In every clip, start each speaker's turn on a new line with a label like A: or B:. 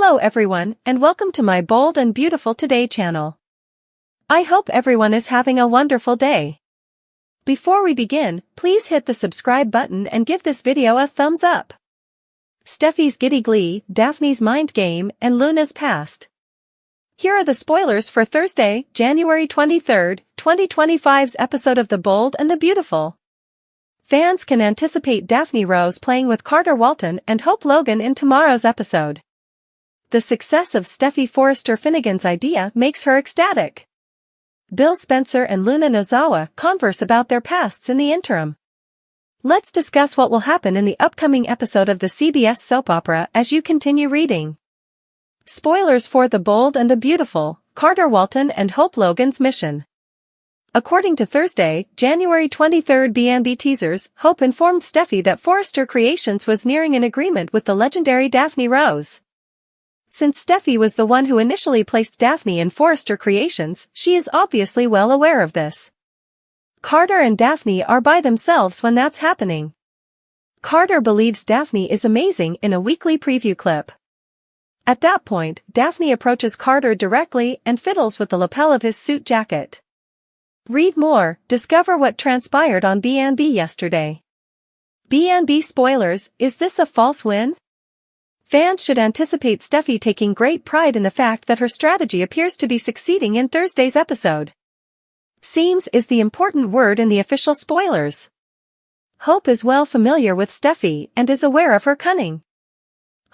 A: Hello everyone, and welcome to my Bold and Beautiful Today channel. I hope everyone is having a wonderful day. Before we begin, please hit the subscribe button and give this video a thumbs up. Steffi's giddy glee, Daphne's mind game, and Luna's past. Here are the spoilers for Thursday, January 23rd, 2025's episode of The Bold and the Beautiful. Fans can anticipate Daphne Rose playing with Carter Walton and Hope Logan in tomorrow's episode. The success of Steffi Forrester Finnegan's idea makes her ecstatic. Bill Spencer and Luna Nozawa converse about their pasts in the interim. Let's discuss what will happen in the upcoming episode of the CBS soap opera as you continue reading. Spoilers for The Bold and the Beautiful, Carter Walton and Hope Logan's mission. According to Thursday, January 23rd B&B teasers, Hope informed Steffi that Forrester Creations was nearing an agreement with the legendary Daphne Rose. Since Steffi was the one who initially placed Daphne in Forrester Creations, she is obviously well aware of this. Carter and Daphne are by themselves when that's happening. Carter believes Daphne is amazing in a weekly preview clip. At that point, Daphne approaches Carter directly and fiddles with the lapel of his suit jacket. Read more, discover what transpired on B&B yesterday. B&B spoilers, is this a false win? Fans should anticipate Steffi taking great pride in the fact that her strategy appears to be succeeding in Thursday's episode. Seems is the important word in the official spoilers. Hope is well familiar with Steffi and is aware of her cunning.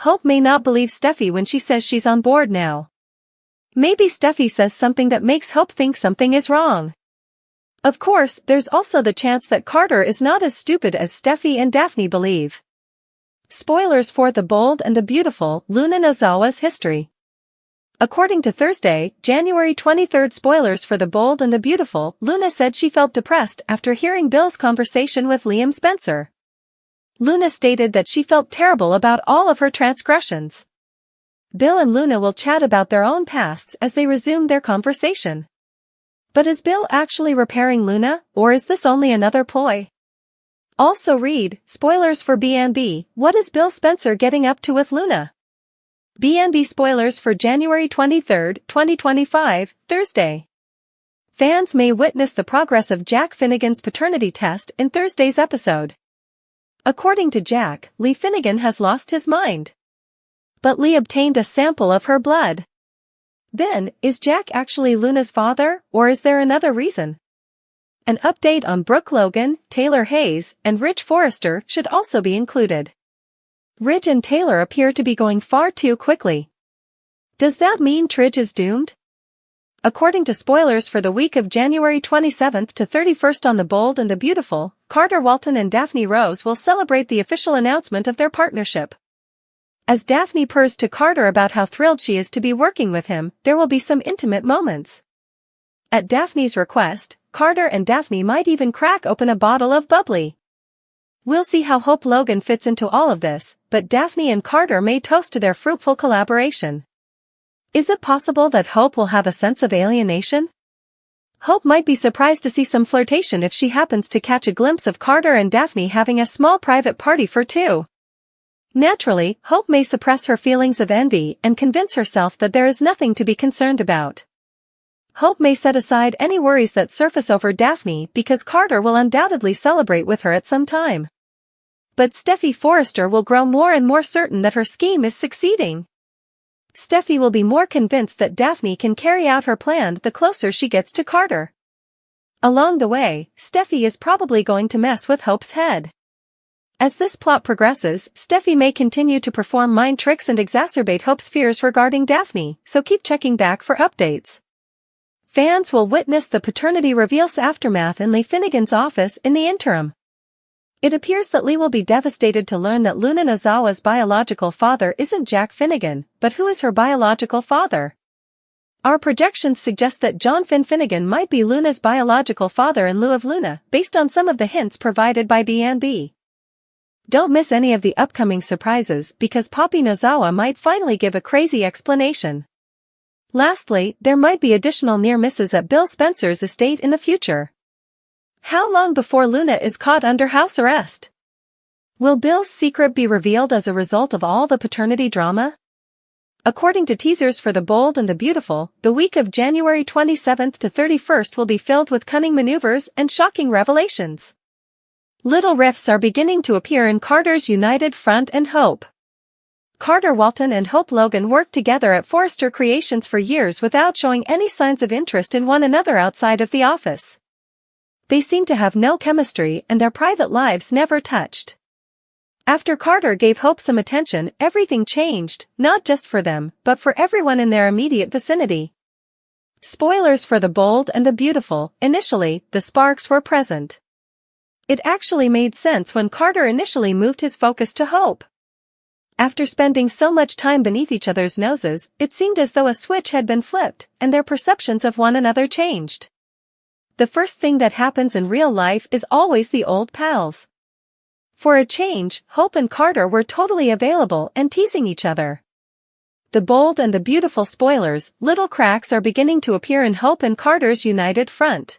A: Hope may not believe Steffi when she says she's on board now. Maybe Steffi says something that makes Hope think something is wrong. Of course, there's also the chance that Carter is not as stupid as Steffi and Daphne believe. Spoilers for The Bold and the Beautiful, Luna Nozawa's history. According to Thursday, January 23rd spoilers for The Bold and the Beautiful, Luna said she felt depressed after hearing Bill's conversation with Liam Spencer. Luna stated that she felt terrible about all of her transgressions. Bill and Luna will chat about their own pasts as they resume their conversation. But is Bill actually repairing Luna, or is this only another ploy? Also read, spoilers for B&B, what is Bill Spencer getting up to with Luna? B&B spoilers for January 23rd, 2025, Thursday. Fans may witness the progress of Jack Finnegan's paternity test in Thursday's episode. According to Jack, Lee Finnegan has lost his mind. But Lee obtained a sample of her blood. Then, is Jack actually Luna's father, or is there another reason? An update on Brooke Logan, Taylor Hayes, and Ridge Forrester should also be included. Ridge and Taylor appear to be going far too quickly. Does that mean Tridge is doomed? According to spoilers for the week of January 27th to 31st on The Bold and the Beautiful, Carter Walton and Daphne Rose will celebrate the official announcement of their partnership. As Daphne purrs to Carter about how thrilled she is to be working with him, there will be some intimate moments. At Daphne's request, Carter and Daphne might even crack open a bottle of bubbly. We'll see how Hope Logan fits into all of this, but Daphne and Carter may toast to their fruitful collaboration. Is it possible that Hope will have a sense of alienation? Hope might be surprised to see some flirtation if she happens to catch a glimpse of Carter and Daphne having a small private party for two. Naturally, Hope may suppress her feelings of envy and convince herself that there is nothing to be concerned about. Hope may set aside any worries that surface over Daphne because Carter will undoubtedly celebrate with her at some time. But Steffi Forrester will grow more and more certain that her scheme is succeeding. Steffi will be more convinced that Daphne can carry out her plan the closer she gets to Carter. Along the way, Steffi is probably going to mess with Hope's head. As this plot progresses, Steffi may continue to perform mind tricks and exacerbate Hope's fears regarding Daphne, so keep checking back for updates. Fans will witness the paternity reveal's aftermath in Lee Finnegan's office in the interim. It appears that Lee will be devastated to learn that Luna Nozawa's biological father isn't Jack Finnegan, but who is her biological father? Our projections suggest that John Finnegan might be Luna's biological father in lieu of Luna, based on some of the hints provided by B&B. Don't miss any of the upcoming surprises because Poppy Nozawa might finally give a crazy explanation. Lastly, there might be additional near misses at Bill Spencer's estate in the future. How long before Luna is caught under house arrest? Will Bill's secret be revealed as a result of all the paternity drama? According to teasers for The Bold and the Beautiful, the week of January 27th to 31st will be filled with cunning maneuvers and shocking revelations. Little rifts are beginning to appear in Carter's united front and Hope. Carter Walton and Hope Logan worked together at Forrester Creations for years without showing any signs of interest in one another outside of the office. They seemed to have no chemistry and their private lives never touched. After Carter gave Hope some attention, everything changed, not just for them, but for everyone in their immediate vicinity. Spoilers for The Bold and the Beautiful. Initially, the sparks were present. It actually made sense when Carter initially moved his focus to Hope. After spending so much time beneath each other's noses, it seemed as though a switch had been flipped, and their perceptions of one another changed. The first thing that happens in real life is always the old pals. For a change, Hope and Carter were totally available and teasing each other. The Bold and the Beautiful spoilers. Little cracks are beginning to appear in Hope and Carter's united front.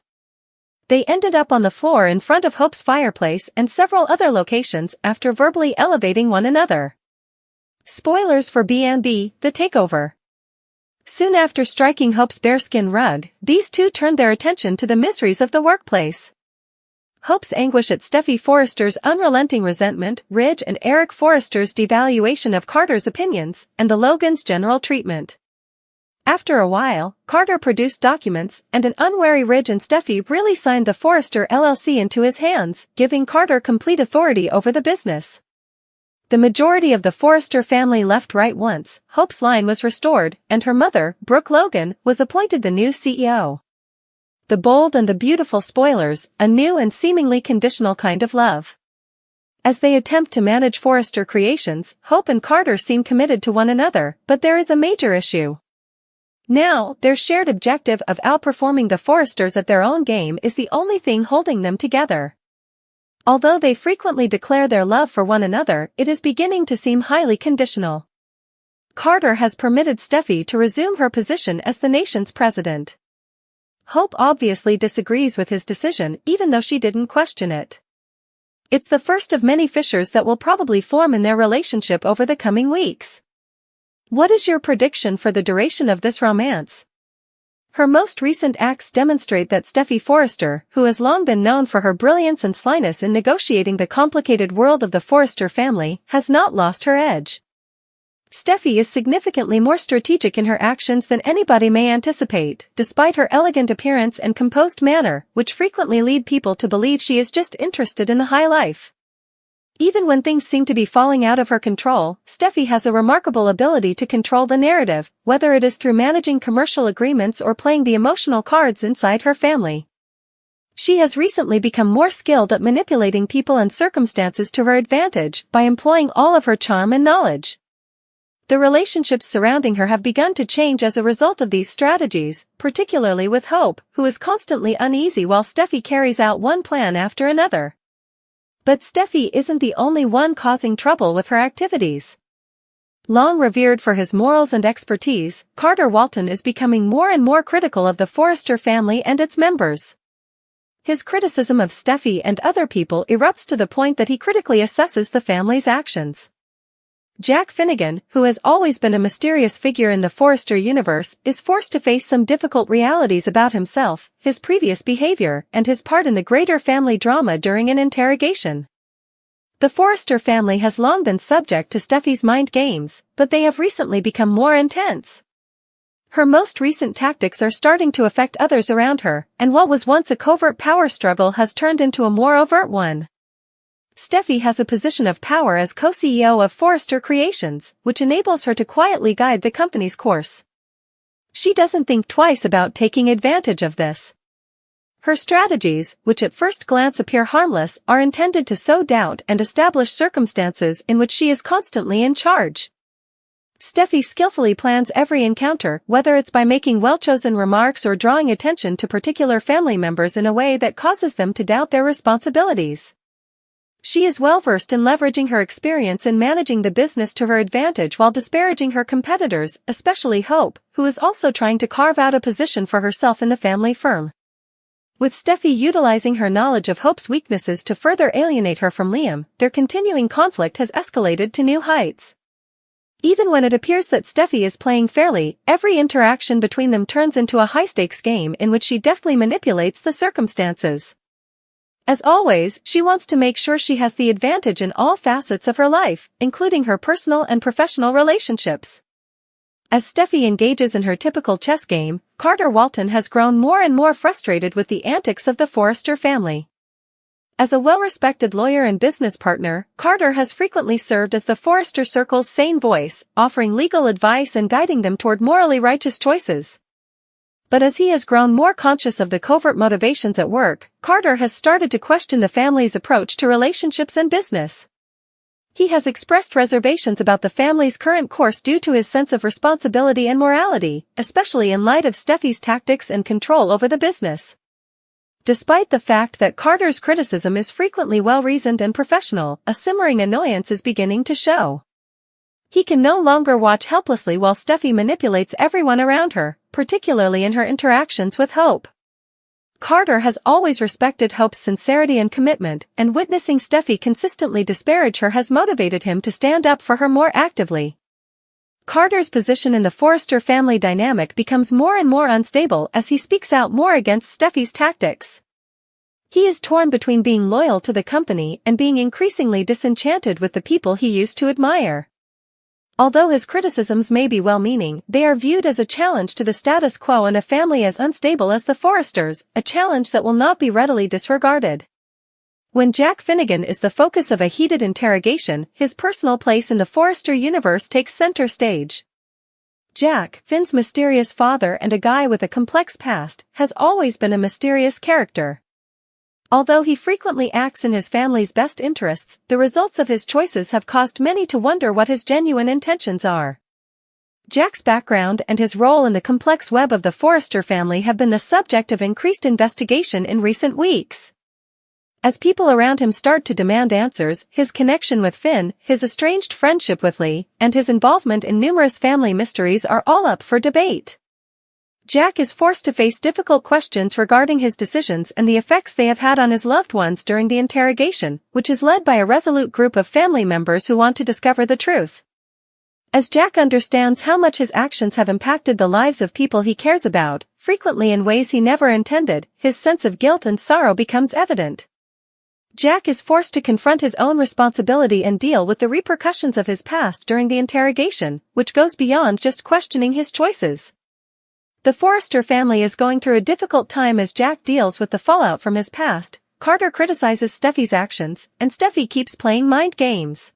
A: They ended up on the floor in front of Hope's fireplace and several other locations after verbally elevating one another. Spoilers for B&B, The Takeover. Soon after striking Hope's bearskin rug, these two turned their attention to the miseries of the workplace. Hope's anguish at Steffy Forrester's unrelenting resentment, Ridge and Eric Forrester's devaluation of Carter's opinions, and the Logan's general treatment. After a while, Carter produced documents, and an unwary Ridge and Steffy really signed the Forrester LLC into his hands, giving Carter complete authority over the business. The majority of the Forrester family left right once Hope's line was restored, and her mother, Brooke Logan, was appointed the new CEO. The Bold and the Beautiful spoilers. A new and seemingly conditional kind of love. As they attempt to manage Forrester Creations, Hope and Carter seem committed to one another, but there is a major issue. Now, their shared objective of outperforming the Forresters at their own game is the only thing holding them together. Although they frequently declare their love for one another, it is beginning to seem highly conditional. Carter has permitted Steffy to resume her position as the nation's president. Hope obviously disagrees with his decision, even though she didn't question it. It's the first of many fissures that will probably form in their relationship over the coming weeks. What is your prediction for the duration of this romance? Her most recent acts demonstrate that Steffy Forrester, who has long been known for her brilliance and slyness in negotiating the complicated world of the Forrester family, has not lost her edge. Steffy is significantly more strategic in her actions than anybody may anticipate, despite her elegant appearance and composed manner, which frequently lead people to believe she is just interested in the high life. Even when things seem to be falling out of her control, Steffy has a remarkable ability to control the narrative, whether it is through managing commercial agreements or playing the emotional cards inside her family. She has recently become more skilled at manipulating people and circumstances to her advantage by employing all of her charm and knowledge. The relationships surrounding her have begun to change as a result of these strategies, particularly with Hope, who is constantly uneasy while Steffy carries out one plan after another. But Steffy isn't the only one causing trouble with her activities. Long revered for his morals and expertise, Carter Walton is becoming more and more critical of the Forrester family and its members. His criticism of Steffy and other people erupts to the point that he critically assesses the family's actions. Jack Finnegan, who has always been a mysterious figure in the Forrester universe, is forced to face some difficult realities about himself, his previous behavior, and his part in the greater family drama during an interrogation. The Forrester family has long been subject to Steffy's mind games, but they have recently become more intense. Her most recent tactics are starting to affect others around her, and what was once a covert power struggle has turned into a more overt one. Steffy has a position of power as co-CEO of Forrester Creations, which enables her to quietly guide the company's course. She doesn't think twice about taking advantage of this. Her strategies, which at first glance appear harmless, are intended to sow doubt and establish circumstances in which she is constantly in charge. Steffy skillfully plans every encounter, whether it's by making well-chosen remarks or drawing attention to particular family members in a way that causes them to doubt their responsibilities. She is well-versed in leveraging her experience in managing the business to her advantage while disparaging her competitors, especially Hope, who is also trying to carve out a position for herself in the family firm. With Steffy utilizing her knowledge of Hope's weaknesses to further alienate her from Liam, their continuing conflict has escalated to new heights. Even when it appears that Steffi is playing fairly, every interaction between them turns into a high-stakes game in which she deftly manipulates the circumstances. As always, she wants to make sure she has the advantage in all facets of her life, including her personal and professional relationships. As Steffi engages in her typical chess game, Carter Walton has grown more and more frustrated with the antics of the Forrester family. As a well-respected lawyer and business partner, Carter has frequently served as the Forrester circle's sane voice, offering legal advice and guiding them toward morally righteous choices. But as he has grown more conscious of the covert motivations at work, Carter has started to question the family's approach to relationships and business. He has expressed reservations about the family's current course due to his sense of responsibility and morality, especially in light of Steffi's tactics and control over the business. Despite the fact that Carter's criticism is frequently well-reasoned and professional, a simmering annoyance is beginning to show. He can no longer watch helplessly while Steffi manipulates everyone around her, particularly in her interactions with Hope. Carter has always respected Hope's sincerity and commitment, and witnessing Steffi consistently disparage her has motivated him to stand up for her more actively. Carter's position in the Forrester family dynamic becomes more and more unstable as he speaks out more against Steffi's tactics. He is torn between being loyal to the company and being increasingly disenchanted with the people he used to admire. Although his criticisms may be well-meaning, they are viewed as a challenge to the status quo in a family as unstable as the Forresters, a challenge that will not be readily disregarded. When Jack Finnegan is the focus of a heated interrogation, his personal place in the Forrester universe takes center stage. Jack, Finn's mysterious father and a guy with a complex past, has always been a mysterious character. Although he frequently acts in his family's best interests, the results of his choices have caused many to wonder what his genuine intentions are. Jack's background and his role in the complex web of the Forrester family have been the subject of increased investigation in recent weeks. As people around him start to demand answers, his connection with Finn, his estranged friendship with Lee, and his involvement in numerous family mysteries are all up for debate. Jack is forced to face difficult questions regarding his decisions and the effects they have had on his loved ones during the interrogation, which is led by a resolute group of family members who want to discover the truth. As Jack understands how much his actions have impacted the lives of people he cares about, frequently in ways he never intended, his sense of guilt and sorrow becomes evident. Jack is forced to confront his own responsibility and deal with the repercussions of his past during the interrogation, which goes beyond just questioning his choices. The Forrester family is going through a difficult time as Jack deals with the fallout from his past. Carter criticizes Steffi's actions, and Steffi keeps playing mind games.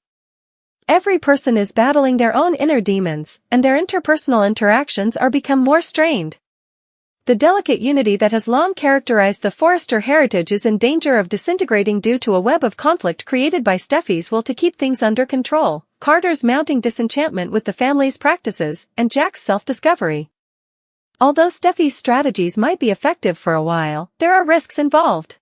A: Every person is battling their own inner demons, and their interpersonal interactions are become more strained. The delicate unity that has long characterized the Forrester heritage is in danger of disintegrating due to a web of conflict created by Steffi's will to keep things under control, Carter's mounting disenchantment with the family's practices, and Jack's self-discovery. Although Steffi's strategies might be effective for a while, there are risks involved.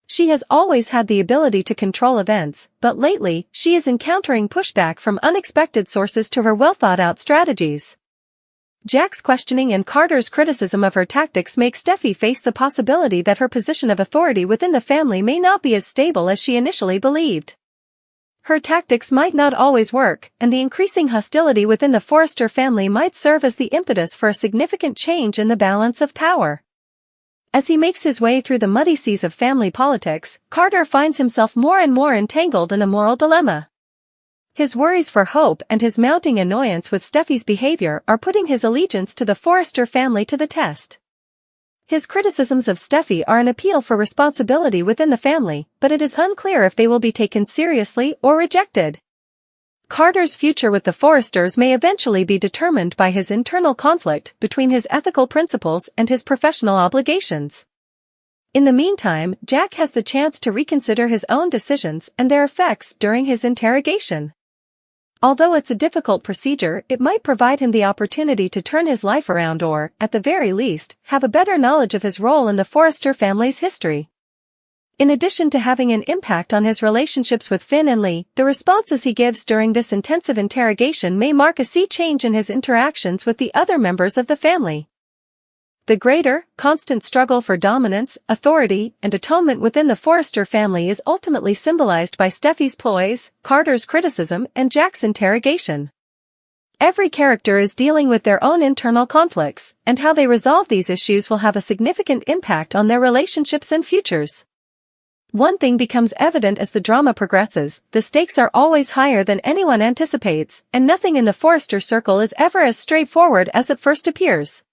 A: She has always had the ability to control events, but lately, she is encountering pushback from unexpected sources to her well-thought-out strategies. Jack's questioning and Carter's criticism of her tactics make Steffi face the possibility that her position of authority within the family may not be as stable as she initially believed. Her tactics might not always work, and the increasing hostility within the Forrester family might serve as the impetus for a significant change in the balance of power. As he makes his way through the muddy seas of family politics, Carter finds himself more and more entangled in a moral dilemma. His worries for Hope and his mounting annoyance with Steffi's behavior are putting his allegiance to the Forrester family to the test. His criticisms of Steffi are an appeal for responsibility within the family, but it is unclear if they will be taken seriously or rejected. Carter's future with the Forresters may eventually be determined by his internal conflict between his ethical principles and his professional obligations. In the meantime, Jack has the chance to reconsider his own decisions and their effects during his interrogation. Although it's a difficult procedure, it might provide him the opportunity to turn his life around or, at the very least, have a better knowledge of his role in the Forrester family's history. In addition to having an impact on his relationships with Finn and Lee, the responses he gives during this intensive interrogation may mark a sea change in his interactions with the other members of the family. The greater, constant struggle for dominance, authority, and atonement within the Forrester family is ultimately symbolized by Steffi's ploys, Carter's criticism, and Jack's interrogation. Every character is dealing with their own internal conflicts, and how they resolve these issues will have a significant impact on their relationships and futures. One thing becomes evident as the drama progresses: the stakes are always higher than anyone anticipates, and nothing in the Forrester circle is ever as straightforward as it first appears.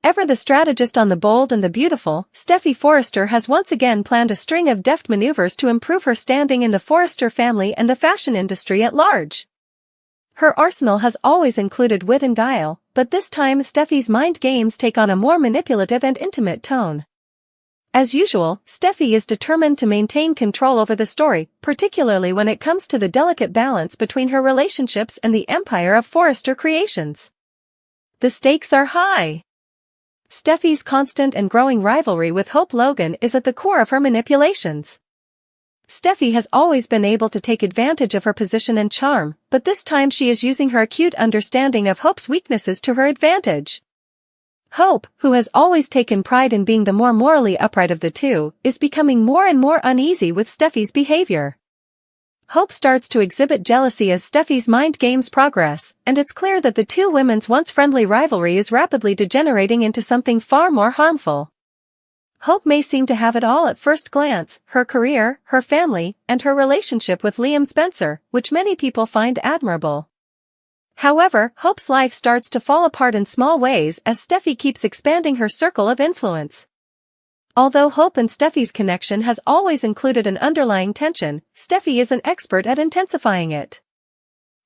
A: Ever the strategist on The Bold and the Beautiful, Steffy Forrester has once again planned a string of deft maneuvers to improve her standing in the Forrester family and the fashion industry at large. Her arsenal has always included wit and guile, but this time Steffy's mind games take on a more manipulative and intimate tone. As usual, Steffy is determined to maintain control over the story, particularly when it comes to the delicate balance between her relationships and the empire of Forrester creations. The stakes are high. Steffy's constant and growing rivalry with Hope Logan is at the core of her manipulations. Steffy has always been able to take advantage of her position and charm, but this time she is using her acute understanding of Hope's weaknesses to her advantage. Hope, who has always taken pride in being the more morally upright of the two, is becoming more and more uneasy with Steffy's behavior. Hope starts to exhibit jealousy as Steffy's mind games progress, and it's clear that the two women's once friendly rivalry is rapidly degenerating into something far more harmful. Hope may seem to have it all at first glance: her career, her family, and her relationship with Liam Spencer, which many people find admirable. However, Hope's life starts to fall apart in small ways as Steffy keeps expanding her circle of influence. Although Hope and Steffy's connection has always included an underlying tension, Steffy is an expert at intensifying it.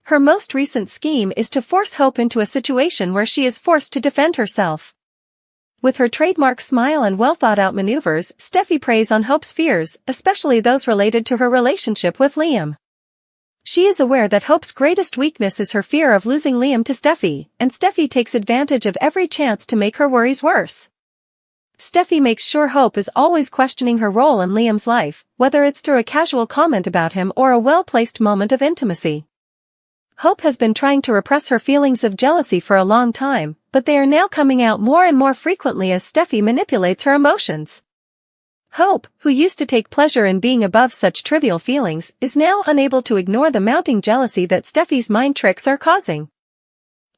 A: Her most recent scheme is to force Hope into a situation where she is forced to defend herself. With her trademark smile and well-thought-out maneuvers, Steffy preys on Hope's fears, especially those related to her relationship with Liam. She is aware that Hope's greatest weakness is her fear of losing Liam to Steffy, and Steffy takes advantage of every chance to make her worries worse. Steffy makes sure Hope is always questioning her role in Liam's life, whether it's through a casual comment about him or a well-placed moment of intimacy. Hope has been trying to repress her feelings of jealousy for a long time, but they are now coming out more and more frequently as Steffy manipulates her emotions. Hope, who used to take pleasure in being above such trivial feelings, is now unable to ignore the mounting jealousy that Steffy's mind tricks are causing.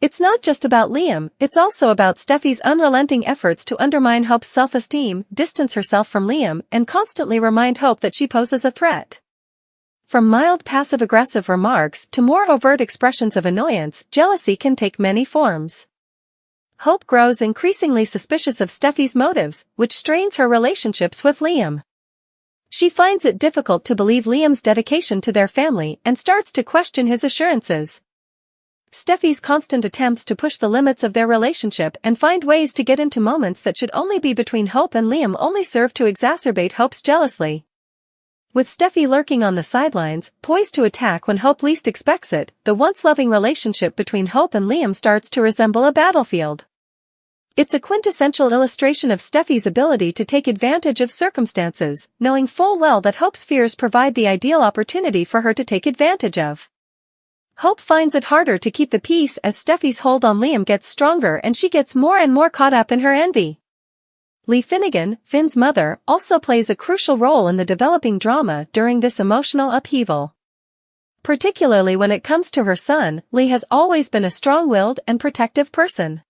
A: It's not just about Liam, it's also about Steffy's unrelenting efforts to undermine Hope's self-esteem, distance herself from Liam, and constantly remind Hope that she poses a threat. From mild passive-aggressive remarks to more overt expressions of annoyance, jealousy can take many forms. Hope grows increasingly suspicious of Steffy's motives, which strains her relationships with Liam. She finds it difficult to believe Liam's dedication to their family and starts to question his assurances. Steffy's constant attempts to push the limits of their relationship and find ways to get into moments that should only be between Hope and Liam only serve to exacerbate Hope's jealousy. With Steffy lurking on the sidelines, poised to attack when Hope least expects it, the once loving relationship between Hope and Liam starts to resemble a battlefield. It's a quintessential illustration of Steffy's ability to take advantage of circumstances, knowing full well that Hope's fears provide the ideal opportunity for her to take advantage of. Hope finds it harder to keep the peace as Steffy's hold on Liam gets stronger and she gets more and more caught up in her envy. Lee Finnegan, Finn's mother, also plays a crucial role in the developing drama during this emotional upheaval. Particularly when it comes to her son, Lee has always been a strong-willed and protective person.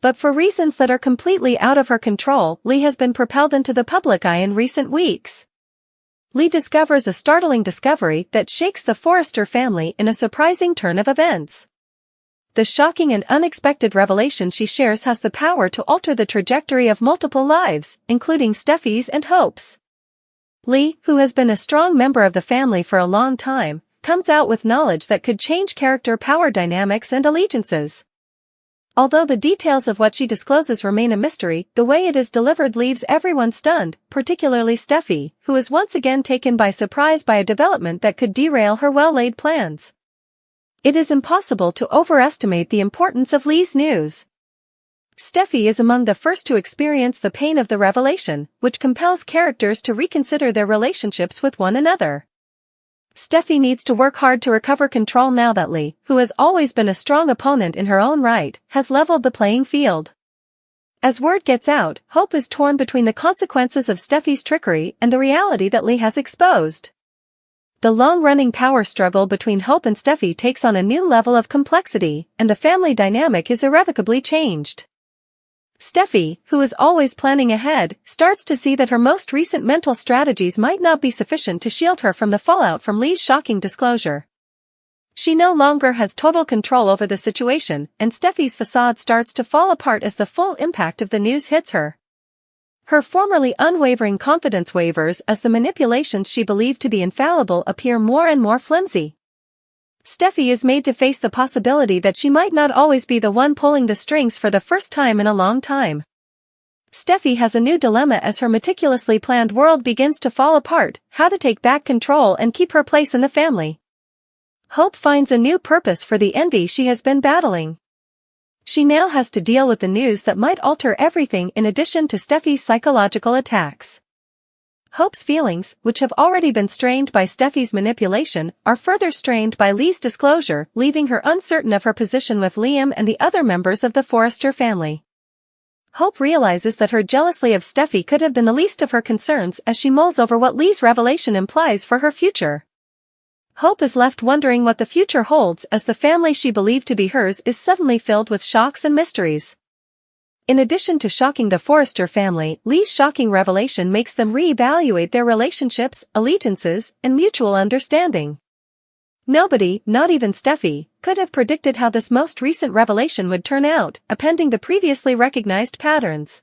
A: But for reasons that are completely out of her control, Lee has been propelled into the public eye in recent weeks. Lee discovers a startling discovery that shakes the Forrester family in a surprising turn of events. The shocking and unexpected revelation she shares has the power to alter the trajectory of multiple lives, including Steffy's and Hope's. Lee, who has been a strong member of the family for a long time, comes out with knowledge that could change character power dynamics and allegiances. Although the details of what she discloses remain a mystery, the way it is delivered leaves everyone stunned, particularly Steffy, who is once again taken by surprise by a development that could derail her well-laid plans. It is impossible to overestimate the importance of Lee's news. Steffy is among the first to experience the pain of the revelation, which compels characters to reconsider their relationships with one another. Steffy needs to work hard to recover control now that Lee, who has always been a strong opponent in her own right, has leveled the playing field. As word gets out, Hope is torn between the consequences of Steffy's trickery and the reality that Lee has exposed. The long-running power struggle between Hope and Steffy takes on a new level of complexity, and the family dynamic is irrevocably changed. Steffy, who is always planning ahead, starts to see that her most recent mental strategies might not be sufficient to shield her from the fallout from Lee's shocking disclosure. She no longer has total control over the situation, and Steffy's facade starts to fall apart as the full impact of the news hits her. Her formerly unwavering confidence wavers as the manipulations she believed to be infallible appear more and more flimsy. Steffy is made to face the possibility that she might not always be the one pulling the strings for the first time in a long time. Steffy has a new dilemma as her meticulously planned world begins to fall apart: how to take back control and keep her place in the family. Hope finds a new purpose for the envy she has been battling. She now has to deal with the news that might alter everything in addition to Steffy's psychological attacks. Hope's feelings, which have already been strained by Steffy's manipulation, are further strained by Lee's disclosure, leaving her uncertain of her position with Liam and the other members of the Forrester family. Hope realizes that her jealousy of Steffy could have been the least of her concerns as she mulls over what Lee's revelation implies for her future. Hope is left wondering what the future holds as the family she believed to be hers is suddenly filled with shocks and mysteries. In addition to shocking the Forrester family, Lee's shocking revelation makes them re-evaluate their relationships, allegiances, and mutual understanding. Nobody, not even Steffy, could have predicted how this most recent revelation would turn out, appending the previously recognized patterns.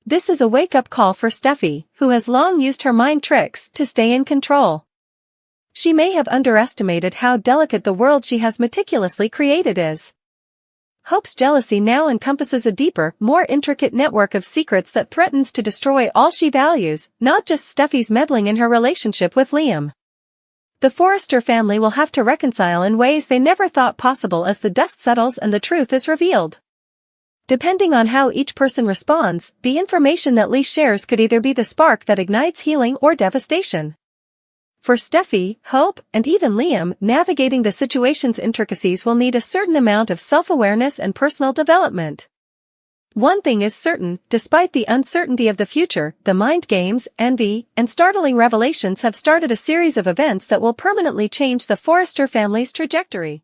A: This is a wake-up call for Steffy, who has long used her mind tricks to stay in control. She may have underestimated how delicate the world she has meticulously created is. Hope's jealousy now encompasses a deeper, more intricate network of secrets that threatens to destroy all she values, not just Steffy's meddling in her relationship with Liam. The Forrester family will have to reconcile in ways they never thought possible as the dust settles and the truth is revealed. Depending on how each person responds, the information that Lee shares could either be the spark that ignites healing or devastation. For Steffy, Hope, and even Liam, navigating the situation's intricacies will need a certain amount of self-awareness and personal development. One thing is certain: despite the uncertainty of the future, the mind games, envy, and startling revelations have started a series of events that will permanently change the Forrester family's trajectory.